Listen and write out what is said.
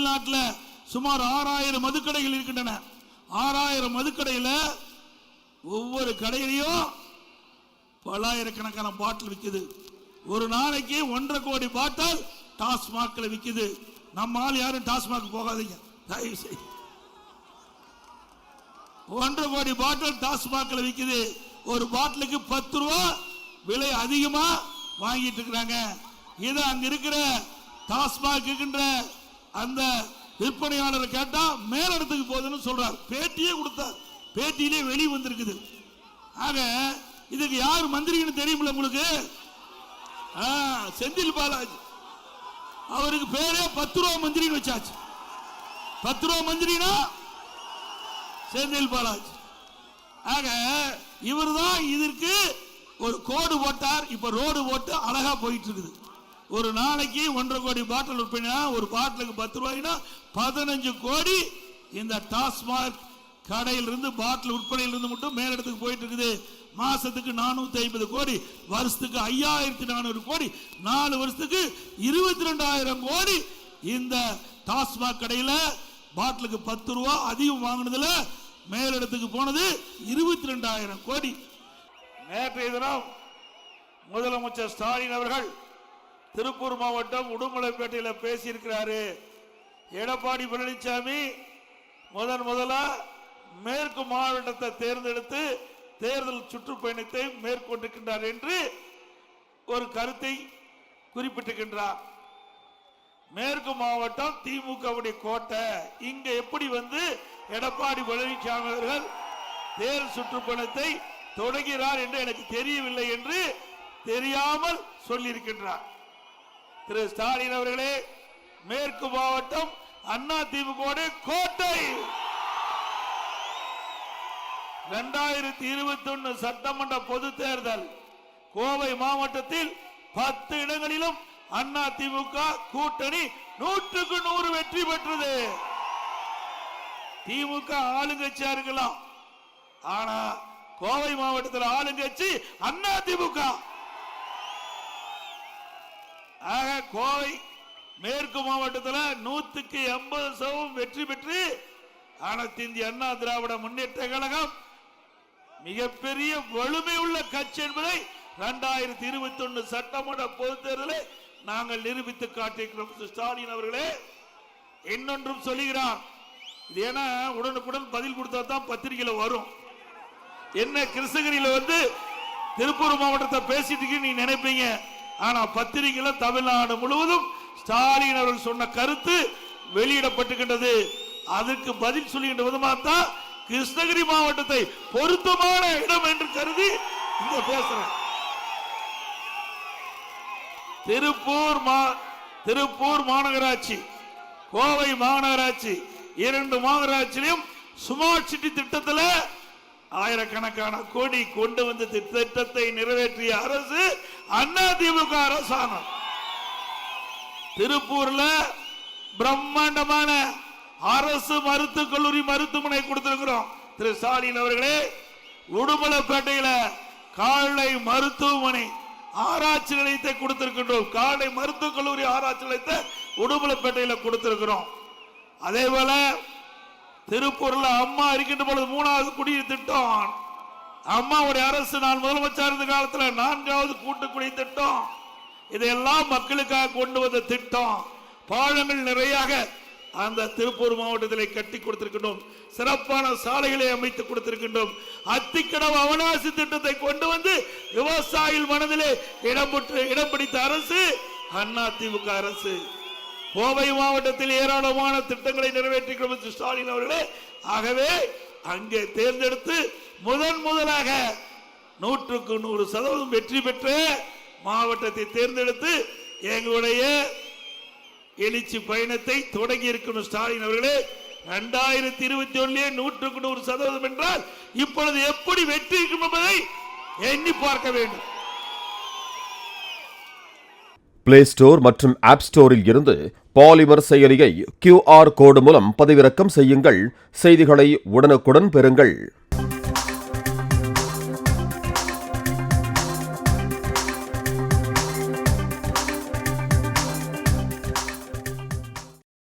தமிழ்நாட்டில் சுமார் 6000 மதுக்கடைகள் இருக்கின்றன. 6000 மதுக்கடையில் ஒவ்வொரு கடையிலையும் பல்லாயிரக்கணக்கான பாட்டில் விற்குது. ஒரு நாளைக்கு 1.5 கோடி பாட்டில் டாஸ்மாக்ல விற்குது. நம்ம ஆள் யாரும் டாஸ்மாக் போகாதீங்க தயவு செய்து. 1.5 கோடி பாட்டில் டாஸ்மாக்ல விற்குது. ஒரு பாட்டிலுக்கு 10 ரூபா விலை அதிகமா வாங்கிட்டு இருக்கிறாங்க. இதை அங்க இருக்கிற டாஸ்மாக் இருக்கின்ற அந்த விற்பனையாளரை கேட்டா மேலிடத்துக்கு போகுதுன்னு சொல்றார். பேட்டியே கொடுத்தார். பேட்டியிலே வெளியே வந்திருக்குது. ஆக இதுக்கு யார் மந்திரின்னு தெரியுமில்ல உங்களுக்கு? செந்தில் பாலாஜி. அவருக்கு பேரே 10 ரூபா மந்திரின்னு வச்சாச்சு. 10 ரூபா மந்திரினா செந்தில் பாலாஜி. ஆக இவர் தான் இதற்கு ஒரு கோடு போட்டார். இப்ப ரோடு போட்டு அழகா போயிட்டு இருக்குது. ஒரு நாளைக்கு 1.5 கோடி பாட்டில் விற்பனை. ஒரு பாட்டிலுக்கு 10 ரூபாய்னா 15 கோடி இந்த டாஸ்மாக் கடையிலிருந்து பாட்டில் விற்பனையிலிருந்து மட்டும் மேலிடத்துக்கு போயிட்டு இருக்குது. மாசத்துக்கு 450 கோடி, வருஷத்துக்கு 5400 கோடி, 4 வருஷத்துக்கு 22,000 கோடி இந்த டாஸ்மாக் கடையில் பாட்டிலுக்கு 10 ரூபா அதிகம் வாங்கினதுல மேலிடத்துக்கு போனது 22,000 கோடி. நேற்றைய தினம் முதலமைச்சர் ஸ்டாலின் அவர்கள் திருப்பூர் மாவட்டம் உடுமலைப்பேட்டையில் பேசியிருக்கிறாரு. எடப்பாடி பழனிசாமி முதலா மேற்கு மாவட்டத்தை தேர்ந்தெடுத்து தேர்தல் சுற்றுப்பயணத்தை மேற்கொண்டிருக்கின்றார் என்று ஒரு கருத்தை குறிப்பிட்டிருக்கின்றார். மேற்கு மாவட்டம் திமுகவுடைய கோட்டை. இங்க எப்படி எடப்பாடி பழனிசாமி அவர்கள் தேர்தல் சுற்றுப்பயணத்தை தொடங்கிறார் என்று எனக்கு தெரியவில்லை என்று தெரியாமல் சொல்லியிருக்கின்றார். திரு ஸ்டாலின் அவர்களே, மேற்கு மாவட்டம் அண்ணா திமுக கோட்டை. 2021 சட்டமன்ற பொது தேர்தல் கோவை மாவட்டத்தில் 10 இடங்களிலும் அண்ணா திமுக கூட்டணி 100க்கு 100 வெற்றி பெற்றது. திமுக ஆளுங்கட்சியா இருக்கலாம், ஆனா கோவை மாவட்டத்தில் ஆளுங்கட்சி அண்ணா திமுக. ஆக கோவை மேற்கு மாவட்டத்தில் 100க்கு 80% வெற்றி பெற்று அனைத்து இந்திய அண்ணா திராவிட முன்னேற்ற கழகம் மிகப்பெரிய வலிமை உள்ள கட்சி என்பதை 2021 சட்டமன்ற பொதுத் தேர்தலில் நாங்கள் நிரூபித்து காட்டியிருக்கிறோம். ஸ்டாலின் அவர்களே, இன்னொன்றும் சொல்லுகிறார். இது ஏன்னா உடனுக்குடன் பதில் கொடுத்தா தான் பத்திரிகையில வரும். என்ன கிருஷ்ணகிரியில திருப்பூர் மாவட்டத்தை பேசிட்டு நீ நினைப்பீங்க. ஆனா பத்திரிகையில தமிழ்நாடு முழுவதும் ஸ்டாலின் அவர்கள் சொன்ன கருத்து வெளியிடப்பட்டுகின்றது. அதற்கு பதில் சொல்லுகின்ற விதமாக தான் கிருஷ்ணகிரி மாவட்டத்தை பொருத்தமான இடம் என்று கருதி இங்க பேசுறேன். திருப்பூர் மாநகராட்சி, கோவை மாநகராட்சி, 2 மாநகராட்சியிலும் ஸ்மார்ட் சிட்டி திட்டத்தில் ஆயிரக்கணக்கான கோடி கொண்டு வந்து திட்டத்தை நிறைவேற்றிய அரசு அதிமுக அரசாங்கம். திருப்பூர்ல பிரம்மாண்டமான அரசு மருத்துவக் கல்லூரி மருத்துவமனை கொடுத்திருக்கிறோம். திரு ஸ்டாலின் அவர்களே, உடுமலைப்பேட்டையில கால்நடை மருத்துவமனை ஆராய்ச்சி நிலையத்தை கொடுத்திருக்கின்றோம். கால்நடை மருத்துவக் கல்லூரி ஆராய்ச்சி நிலையத்தை உடுமலைப்பேட்டையில கொடுத்திருக்கிறோம். அதே போல திருப்பூர்ல அம்மா இருக்கின்ற பொழுது 3வது குடிநீர் திட்டம், அம்மாவுடைய அரசு நான் முதலமைச்சர் இருந்த காலத்தில் 4வது கூட்டு குடிநீர் திட்டம், இதையெல்லாம் மக்களுக்காக கொண்டு வந்த திட்டம். பாலங்கள் நிறைய அந்த திருப்பூர் மாவட்டத்தில் கட்டி கொடுத்திருக்கின்றோம். சிறப்பான சாலைகளை அமைத்து கொடுத்திருக்கின்றோம். அத்திக்கடவு அவனாசி திட்டத்தை கொண்டு வந்து விவசாயிகள் மனதிலே இடம் பிடித்த அரசு அதிமுக அரசு. கோவை மாவட்டத்தில் ஏராளமான திட்டங்களை நிறைவேற்றிக்கிறோம் ஸ்டாலின் அவர்களே. ஆகவே அங்கே தேர்ந்தெடுத்து முதலாக 100க்கு 100% வெற்றி பெற்ற மாவட்டத்தை தேர்ந்தெடுத்து எங்களுடைய எழுச்சி பயணத்தை தொடங்கி இருக்கணும். ஸ்டாலின் அவர்களே, 2021 100க்கு 100% என்றால் இப்பொழுது எப்படி வெற்றி இருக்கும் என்பதை எண்ணி பார்க்க வேண்டும். பிளே ஸ்டோர் மற்றும் ஆப் ஸ்டோரில் இருந்து பாலிமர் செயலியை QR கோடு மூலம் பதிவிறக்கம் செய்யுங்கள். செய்திகளை உடனுக்குடன் பெறுங்கள்.